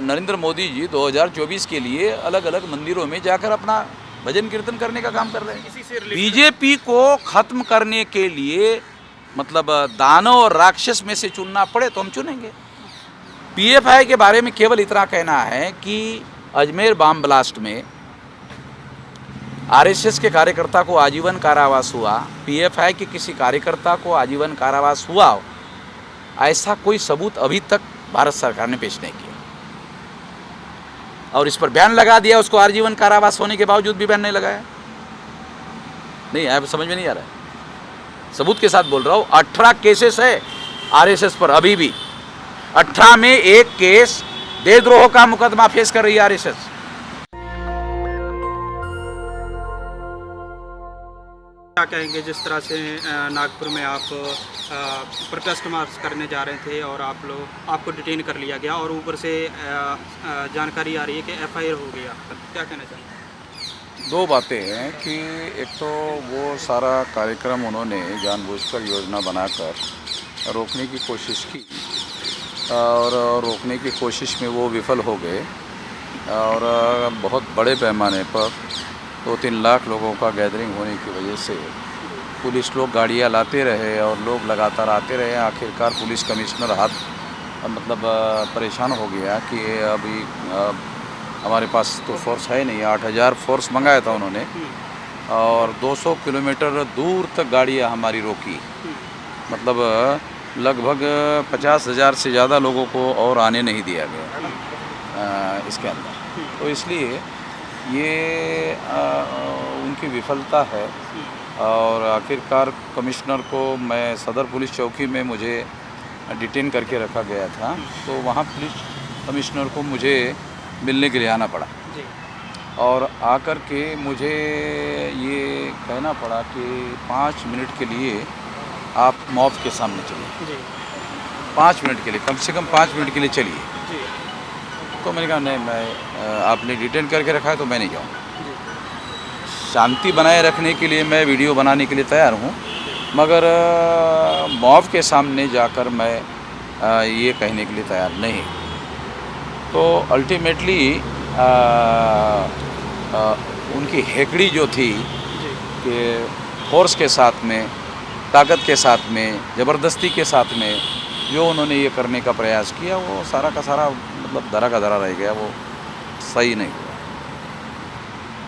नरेंद्र मोदी जी 2024 के लिए अलग अलग मंदिरों में जाकर अपना भजन कीर्तन करने का काम कर रहे हैं। बीजेपी को खत्म करने के लिए मतलब दानव और राक्षस में से चुनना पड़े तो हम चुनेंगे। पीएफआई के बारे में केवल इतना कहना है कि अजमेर बम ब्लास्ट में आरएसएस के कार्यकर्ता को आजीवन कारावास हुआ, पीएफआई के किसी कार्यकर्ता को आजीवन कारावास हुआ, ऐसा कोई सबूत अभी तक भारत सरकार ने पेश नहीं किया। और इस पर बैन लगा दिया, उसको आजीवन कारावास होने के बावजूद भी बैन नहीं लगाया। नहीं है, समझ में नहीं आ रहा है। सबूत के साथ बोल रहा हूँ, 18 केसेस है आरएसएस पर अभी भी। 18 में एक केस देशद्रोह का मुकदमा फेस कर रही है आरएसएस। क्या कहेंगे जिस तरह से नागपुर में आप प्रोटेस्ट मार्च करने जा रहे थे और आपको डिटेन कर लिया गया और ऊपर से जानकारी आ रही है कि एफआईआर हो गया, क्या कहना चाहेंगे? दो बातें हैं कि एक तो वो सारा कार्यक्रम उन्होंने जानबूझकर योजना बनाकर रोकने की कोशिश की और रोकने की कोशिश में वो विफल हो गए और बहुत बड़े पैमाने पर 2-3 लाख लोगों का गैदरिंग होने की वजह से पुलिस लोग गाड़ियाँ लाते रहे और लोग लगातार आते रहे। आखिरकार पुलिस कमिश्नर परेशान हो गया कि अभी हमारे पास तो फोर्स है नहीं। 8,000 फोर्स मंगाया था उन्होंने और 200 किलोमीटर दूर तक गाड़ियाँ हमारी रोकी। मतलब लगभग 50,000 से ज़्यादा लोगों को और आने नहीं दिया गया इसके अंदर। तो इसलिए ये उनकी विफलता है और आखिरकार कमिश्नर को मैं सदर पुलिस चौकी में मुझे डिटेन करके रखा गया था, तो वहाँ पुलिस कमिश्नर को मुझे मिलने के लिए आना पड़ा और आकर के मुझे ये कहना पड़ा कि 5 मिनट के लिए आप मौत के सामने चलिए। 5 मिनट के लिए, कम से कम 5 मिनट के लिए चलिए। तो मैंने कहा नहीं, मैं आपने डिटेन करके रखा है तो मैं नहीं जाऊँगा। शांति बनाए रखने के लिए मैं वीडियो बनाने के लिए तैयार हूँ, मगर मौत के सामने जाकर मैं ये कहने के लिए तैयार नहीं। तो अल्टीमेटली उनकी हेकड़ी जो थी कि फोर्स के साथ में, ताकत के साथ में, ज़बरदस्ती के साथ में जो उन्होंने ये करने का प्रयास किया, वो सारा का सारा मतलब धरा का धरा रह गया। वो सही नहीं हुआ,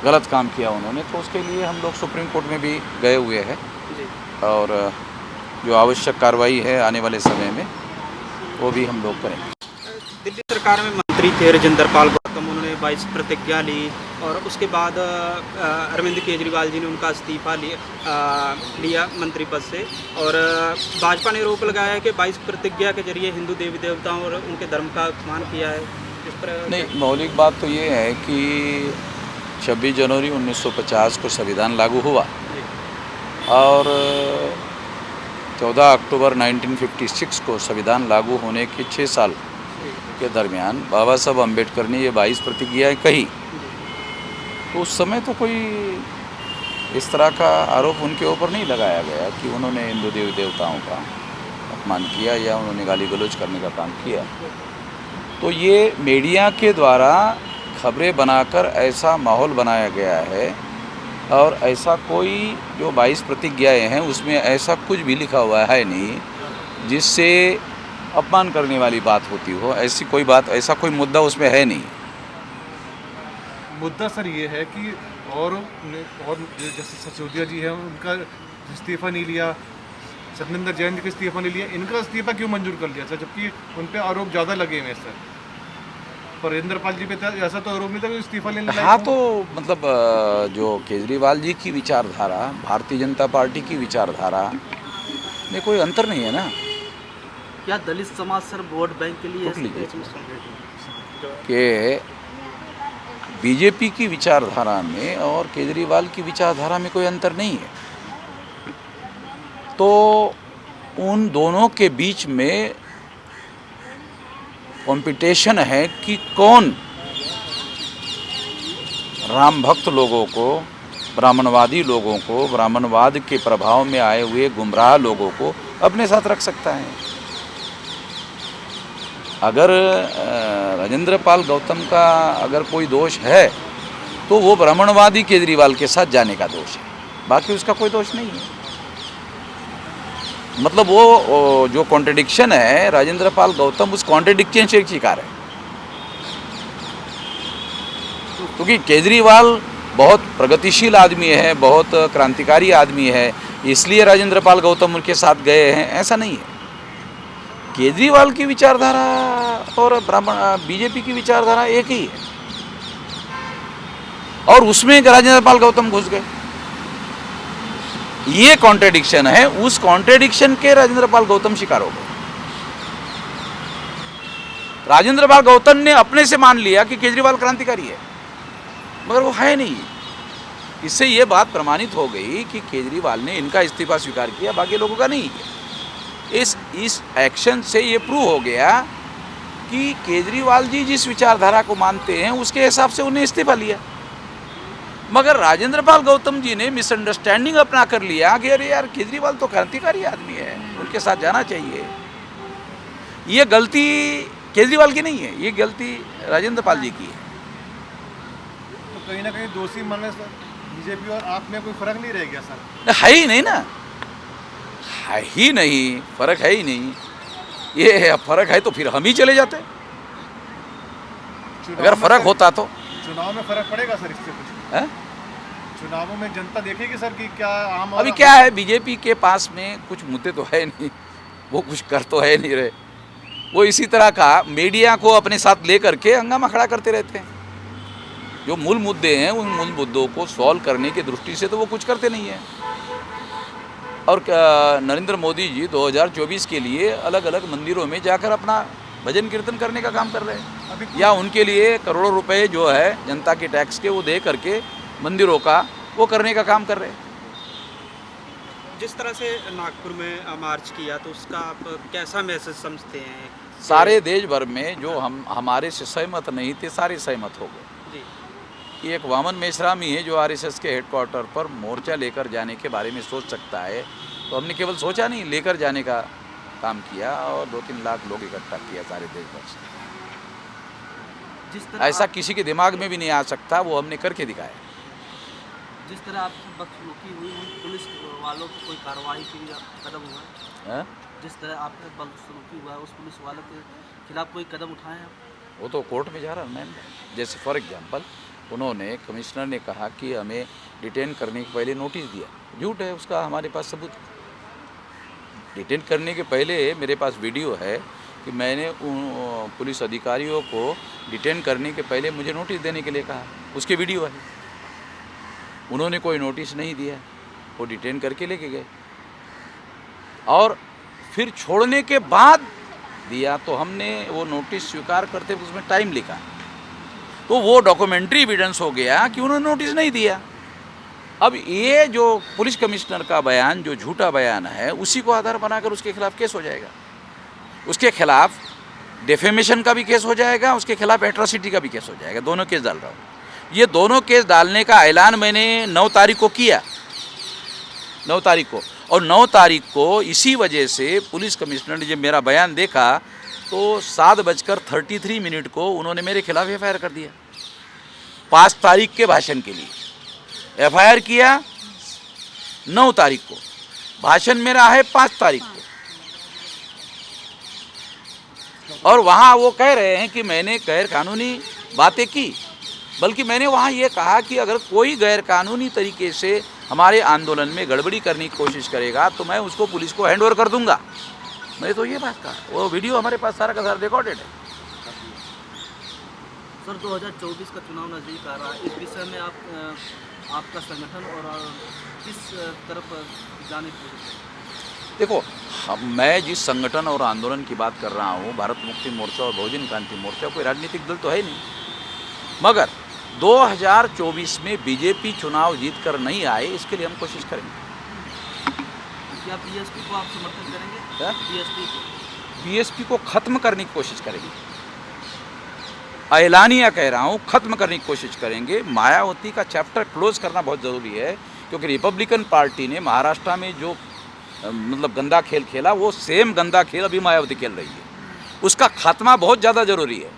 गलत काम किया उन्होंने। तो उसके लिए हम लोग सुप्रीम कोर्ट में भी गए हुए हैं और जो आवश्यक कार्रवाई है आने वाले समय में वो भी हम लोग करेंगे। दिल्ली सरकार में मंत्री थे राजेंद्र पाल गौतम, उन्होंने 22 प्रतिज्ञा ली और उसके बाद अरविंद केजरीवाल जी ने उनका इस्तीफा लिया मंत्री पद से और भाजपा ने रोक लगाया है कि 22 प्रतिज्ञा के जरिए हिंदू देवी देवताओं और उनके धर्म का अपमान किया है। इस पर नहीं, मौलिक बात तो ये है कि 26 जनवरी 1950 को संविधान लागू हुआ और 14 अक्टूबर 1956 को संविधान लागू होने के 6 साल के दरमियान बाबा साहब अम्बेडकर ने ये 22 प्रतिज्ञाएँ कही। तो उस समय तो कोई इस तरह का आरोप उनके ऊपर नहीं लगाया गया कि उन्होंने हिंदू देवी देवताओं का अपमान किया या उन्होंने गाली गलौज करने का काम किया। तो ये मीडिया के द्वारा खबरें बनाकर ऐसा माहौल बनाया गया है और ऐसा कोई जो 22 प्रतिज्ञाएँ हैं उसमें ऐसा कुछ भी लिखा हुआ है नहीं जिससे अपमान करने वाली बात होती हो। ऐसी कोई बात, ऐसा कोई मुद्दा उसमें है नहीं। मुद्दा सर ये है कि और जैसे सिसोदिया जी हैं उनका इस्तीफा नहीं लिया, सत्येंद्र जैन जी का इस्तीफा नहीं लिया, इनका इस्तीफा क्यों मंजूर कर लिया सर, जबकि उन पर आरोप ज़्यादा लगे हुए सर। पर राजेंद्र पाल जी पे ऐसा तो आरोप नहीं था कि इस्तीफा लेने हाँ, तो मतलब जो केजरीवाल जी की विचारधारा, भारतीय जनता पार्टी की विचारधारा में कोई अंतर नहीं है ना। क्या दलित समाज सर वोट बैंक के लिए कि बीजेपी की विचारधारा में और केजरीवाल की विचारधारा में कोई अंतर नहीं है, तो उन दोनों के बीच में कंपटीशन है कि कौन राम भक्त लोगों को, ब्राह्मणवादी लोगों को, ब्राह्मणवाद के प्रभाव में आए हुए गुमराह लोगों को अपने साथ रख सकता है। अगर राजेंद्र पाल गौतम का अगर कोई दोष है तो वो ब्राह्मणवादी केजरीवाल के साथ जाने का दोष है, बाकी उसका कोई दोष नहीं है। मतलब वो जो कॉन्ट्रडिक्शन है, राजेंद्र पाल गौतम उस कॉन्ट्रडिक्शन से शिकार है। क्योंकि केजरीवाल बहुत प्रगतिशील आदमी है, बहुत क्रांतिकारी आदमी है, इसलिए राजेंद्र पाल गौतम उनके साथ गए हैं, ऐसा नहीं है। केजरीवाल की विचारधारा और बीजेपी की विचारधारा एक ही है, और उसमें राजेंद्र पाल गौतम घुस गए। ये कॉन्ट्रडिक्शन है, उस कॉन्ट्रडिक्शन के राजेंद्र पाल गौतम शिकार हो गए। राजेंद्र पाल गौतम ने अपने से मान लिया कि केजरीवाल क्रांतिकारी है, मगर वो है नहीं। इससे ये बात प्रमाणित हो गई कि केजरीवाल ने इनका इस्तीफा स्वीकार किया, बाकी लोगों का नहीं किया। इस एक्शन से ये प्रूव हो गया कि केजरीवाल जी जिस विचारधारा को मानते हैं उसके हिसाब से उन्हें इस्तीफा लिया, मगर राजेंद्र पाल गौतम जी ने मिसअंडरस्टैंडिंग अपना कर लिया कि अरे यार केजरीवाल तो क्रांतिकारी आदमी है, उनके साथ जाना चाहिए। ये गलती केजरीवाल की नहीं है, ये गलती राजेंद्र पाल जी की है। तो कहीं ना कहीं दोषी मानने से बीजेपी और आप में कोई फर्क नहीं रह गया सर? है ही नहीं ना, है ही नहीं, फर्क है ही नहीं। ये फर्क है तो फिर हम ही चले जाते, अगर फर्क होता तो। चुनाव में फर्क पड़ेगा सर इससे कुछ? है? चुनावों में जनता देखेगी सर कि क्या आम अभी क्या है, बीजेपी के पास में कुछ मुद्दे तो है नहीं, वो कुछ कर तो है नहीं रहे। वो इसी तरह का मीडिया को अपने साथ लेकर के हंगामा खड़ा करते रहते हैं। जो मूल मुद्दे हैं उन मूल मुद्दों को सॉल्व करने की दृष्टि से तो वो कुछ करते नहीं हैं। और नरेंद्र मोदी जी 2024 के लिए अलग अलग मंदिरों में जाकर अपना भजन कीर्तन करने का काम कर रहे हैं, या उनके लिए करोड़ों रुपए जो है जनता के टैक्स के वो दे करके मंदिरों का वो करने का काम कर रहे हैं। जिस तरह से नागपुर में मार्च किया तो उसका आप कैसा मैसेज समझते हैं? सारे देश भर में जो हमारे से सहमत नहीं थे सारे सहमत हो गए जी। कि एक वामन मेश्राम ही है जो आरएसएस के हेडक्वार्टर पर मोर्चा लेकर जाने के बारे में सोच सकता है। तो हमने केवल सोचा नहीं, लेकर जाने का काम किया और 2-3 लाख लोग इकट्ठा किया सारे देश भर से। जिस तरह ऐसा किसी के दिमाग में भी नहीं आ सकता, वो हमने करके दिखाया। जिस तरह आपसे बदसलूकी हुई पुलिस वालों की कोई कार्रवाई की कदम हुआ है? जिस तरह आपने बदसलूकी हुआ है उस पुलिस वालों के खिलाफ कोई कदम उठाए हैं? वो तो कोर्ट में जा रहा है मैम। जैसे फॉर एग्जांपल उन्होंने, कमिश्नर ने कहा कि हमें डिटेन करने के पहले नोटिस दिया, झूठ है, उसका हमारे पास सबूत। डिटेन करने के पहले मेरे पास वीडियो है कि मैंने उन पुलिस अधिकारियों को डिटेन करने के पहले मुझे नोटिस देने के लिए कहा, उसके वीडियो है। उन्होंने कोई नोटिस नहीं दिया, वो डिटेन करके लेके गए और फिर छोड़ने के बाद दिया तो हमने वो नोटिस स्वीकार करते हुए उसमें टाइम लिखा, तो वो डॉक्यूमेंट्री एविडेंस हो गया कि उन्होंने नोटिस नहीं दिया। अब ये जो पुलिस कमिश्नर का बयान जो झूठा बयान है उसी को आधार बनाकर उसके खिलाफ केस हो जाएगा, उसके खिलाफ डेफेमेशन का भी केस हो जाएगा, उसके खिलाफ एट्रोसिटी का भी केस हो जाएगा। दोनों केस डाल रहा हूँ। ये दोनों केस डालने का ऐलान मैंने 9 तारीख को किया, 9 तारीख को, और 9 तारीख को इसी वजह से पुलिस कमिश्नर ने जब मेरा बयान देखा तो 7:33 को उन्होंने मेरे खिलाफ एफआईआर कर दिया। 5 तारीख के भाषण के लिए एफआईआर किया 9 तारीख को, भाषण मेरा है 5 तारीख को, और वहाँ वो कह रहे हैं कि मैंने गैर कानूनी बातें की, बल्कि मैंने वहाँ ये कहा कि अगर कोई गैर कानूनी तरीके से हमारे आंदोलन में गड़बड़ी करने की कोशिश करेगा तो मैं उसको पुलिस को हैंड ओवर कर दूंगा। मैंने तो ये बात कहा, वो वीडियो हमारे पास सारा का सारा रिकॉर्डेड है। सर 2024 का चुनाव नज़दीक आ रहा है, इस विषय में आपका संगठन और किस तरफ जाने की? देखो, मैं जिस संगठन और आंदोलन की बात कर रहा हूँ, भारत मुक्ति मोर्चा और बहुजन क्रांति मोर्चा, कोई राजनीतिक दल तो है नहीं, मगर 2024 में बीजेपी चुनाव जीत कर नहीं आए इसके लिए हम कोशिश करेंगे। क्या बीएसपी को आप समर्थन करेंगे? बीएसपी को खत्म करने की कोशिश करेंगे, ऐलानिया कह रहा हूँ, खत्म करने की कोशिश करेंगे। मायावती का चैप्टर क्लोज करना बहुत ज़रूरी है, क्योंकि रिपब्लिकन पार्टी ने महाराष्ट्र में जो मतलब गंदा खेल खेला, वो सेम गंदा खेल अभी मायावती खेल रही है, उसका खात्मा बहुत ज़्यादा ज़रूरी है।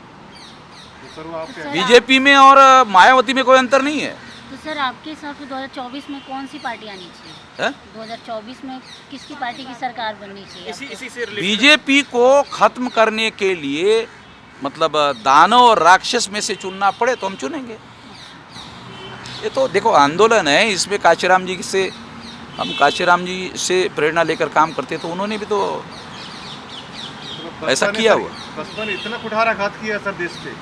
सर वो आपके बीजेपी में और मायावती में कोई अंतर नहीं है। तो सर आपके हिसाब से 2024 में कौन सी पार्टी आनी चाहिए? हैं? 2024 में किसकी पार्टी की सरकार बननी चाहिए? इसी से related- बीजेपी को खत्म करने के लिए मतलब दानव और राक्षस में से चुनना पड़े तो हम चुनेंगे। ये तो देखो आंदोलन है, इसमें काशीराम जी से हम काशीराम जी से प्रेरणा लेकर काम करते तो उन्होंने भी तो ऐसा किया हुआ। बसपा ने इतना कुठाराघात किया सर देश पे,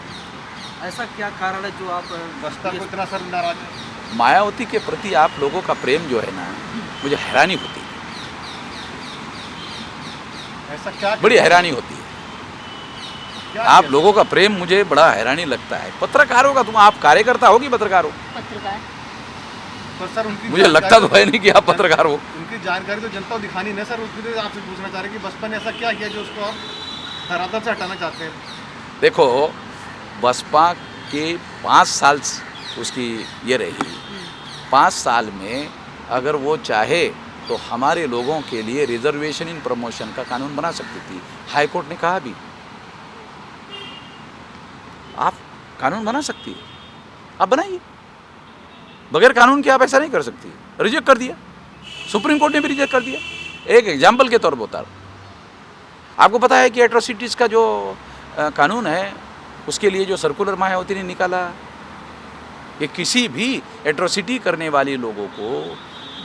ऐसा क्या कारण है जो आप बसपा को इतना सर नाराज है? मायावती के प्रति आप लोगों का प्रेम जो है ना, मुझे हैरानी होती है, ऐसा क्या बड़ी हैरानी होती है। क्या आप किया? लोगों का प्रेम मुझे बड़ा हैरानी लगता है। पत्रकारों का, तुम आप कार्यकर्ता हो कि पत्रकार हो? पत्रकार। तो सर उनकी मुझे लगता तो है नहीं कि आप पत्रकार हो। उनकी जानकारी तो जनता को दिखानी नहीं सर, उसके लिए आपसे पूछना चाह रहे हैं कि बसपा ने ऐसा क्या किया जो उसको आप धरातल से हटाना चाहते हैं? देखो बसपा के 5 साल उसकी ये रही, 5 साल में अगर वो चाहे तो हमारे लोगों के लिए रिजर्वेशन इन प्रमोशन का कानून बना सकती थी। हाई कोर्ट ने कहा भी आप कानून बना सकती है, आप बनाइए, बगैर कानून के आप ऐसा नहीं कर सकती। रिजेक्ट कर दिया, सुप्रीम कोर्ट ने भी रिजेक्ट कर दिया। एक एग्जाम्पल के तौर पर बता रहा हूं, आपको पता है कि एट्रोसिटीज़ का जो कानून है उसके लिए जो सर्कुलर मायावती ने निकाला कि किसी भी एट्रोसिटी करने वाले लोगों को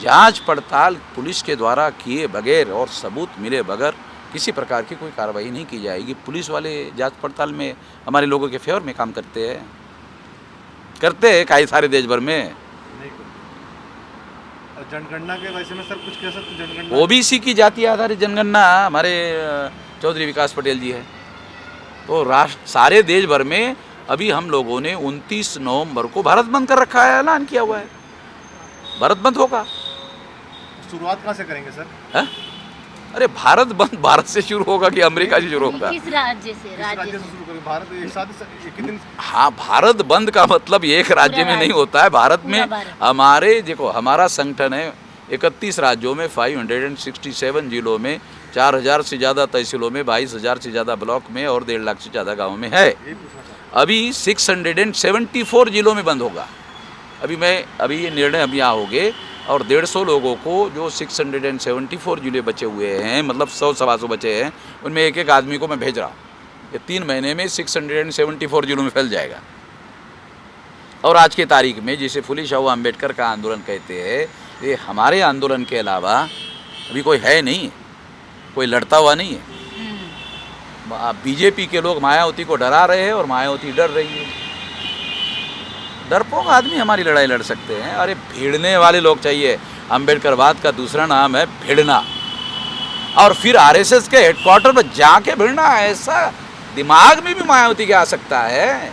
जांच पड़ताल पुलिस के द्वारा किए बगैर और सबूत मिले बगैर किसी प्रकार की कोई कार्रवाई नहीं की जाएगी। पुलिस वाले जांच पड़ताल में हमारे लोगों के फेवर में काम करते हैं कई सारे देश भर में। नहीं करते। और जनगणना के वैसे में सर कुछ कह सकते जनगणना ओबीसी की जाति आधारित जनगणना हमारे चौधरी विकास पटेल जी है। तो राष्ट्र सारे देश भर में अभी हम लोगों ने 29 नवंबर को भारत बंद कर रखा है, ऐलान किया हुआ है, भारत बंद होगा। शुरुआत कहाँ से करेंगे सर? है? अरे भारत बंद भारत से शुरू होगा कि अमेरिका से शुरू होगा? किस राज्य से? किस राज्य से शुरू करें? भारत एक साथ एक ही दिन? हाँ, भारत बंद का मतलब एक राज्य में नहीं होता है। भारत में पूरा भारत। हमारे देखो हमारा संगठन है 31 राज्यों में 567 जिलों में 4000 से ज़्यादा तहसीलों में 22,000 से ज़्यादा ब्लॉक में और 1.5 लाख से ज़्यादा गाँव में है। यही पूछना चाहता अभी 674 जिलों में बंद होगा। अभी ये निर्णय अभी यहाँ हो गए और 150 लोगों को जो 674 जिले बचे हुए हैं, मतलब 100-125 बचे हैं, उनमें एक एक आदमी को मैं भेज रहा हूँ। ये 3 महीने में 674 जिलों में फैल जाएगा। और आज की तारीख में जिसे फुले शाहू अम्बेडकर का आंदोलन कहते हैं, ये हमारे आंदोलन के अलावा अभी कोई है नहीं, कोई लड़ता हुआ नहीं है। बीजेपी के लोग मायावती को डरा रहे हैं और मायावती डर रही है। डरपोक आदमी हमारी लड़ाई लड़ सकते हैं, अरे भिड़ने वाले लोग चाहिए। अम्बेडकरवाद का दूसरा नाम है भिड़ना, और फिर आरएसएस के हेडक्वार्टर पर जाके भिड़ना। ऐसा दिमाग में भी मायावती के आ सकता है।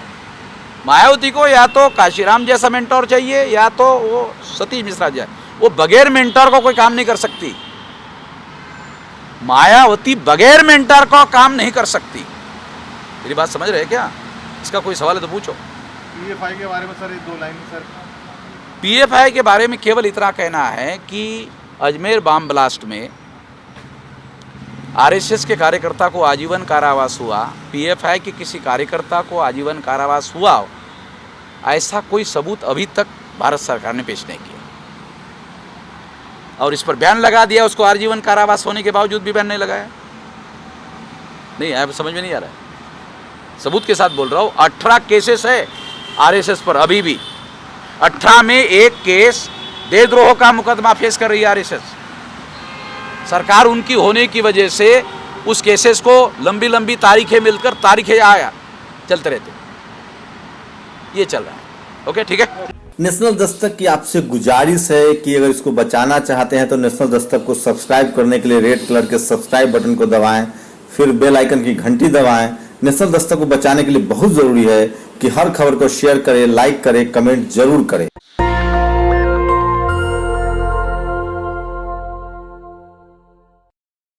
मायावती को या तो काशीराम जैसा मेंटोर चाहिए या तो वो सतीश मिश्रा जैसा। वो बगैर मेंटोर को कोई काम नहीं कर सकती। मायावती बगैर मेंटर को काम नहीं कर सकती। मेरी बात समझ रहे हैं क्या? इसका कोई सवाल है तो पूछो। पीएफआई के बारे में सर 2 लाइन सर। पीएफआई के बारे में केवल इतना कहना है कि अजमेर बम ब्लास्ट में आरएसएस के कार्यकर्ता को आजीवन कारावास हुआ, पीएफआई के किसी कार्यकर्ता को आजीवन कारावास हुआ, ऐसा कोई सबूत अभी तक भारत सरकार ने पेश नहीं किया। और इस पर बैन लगा दिया, उसको आजीवन कारावास होने के बावजूद भी बैन नहीं लगाया। नहीं है, समझ में नहीं आ रहा है। सबूत के साथ बोल रहा हूँ। 18 केसेस है आरएसएस पर अभी भी। 18 में एक केस देशद्रोह का मुकदमा फेस कर रही है आरएसएस। सरकार उनकी होने की वजह से उस केसेस को लंबी लंबी तारीखें मिलकर तारीखें आया चलते रहते, ये चल रहा है। ओके, ठीक है। नेशनल दस्तक की आपसे गुजारिश है कि अगर इसको बचाना चाहते हैं तो नेशनल दस्तक को सब्सक्राइब करने के लिए रेड कलर के सब्सक्राइब बटन को दबाएं, फिर बेल आइकन की घंटी दबाएं। नेशनल दस्तक को बचाने के लिए बहुत जरूरी है कि हर खबर को शेयर करें, लाइक करें, कमेंट जरूर करें।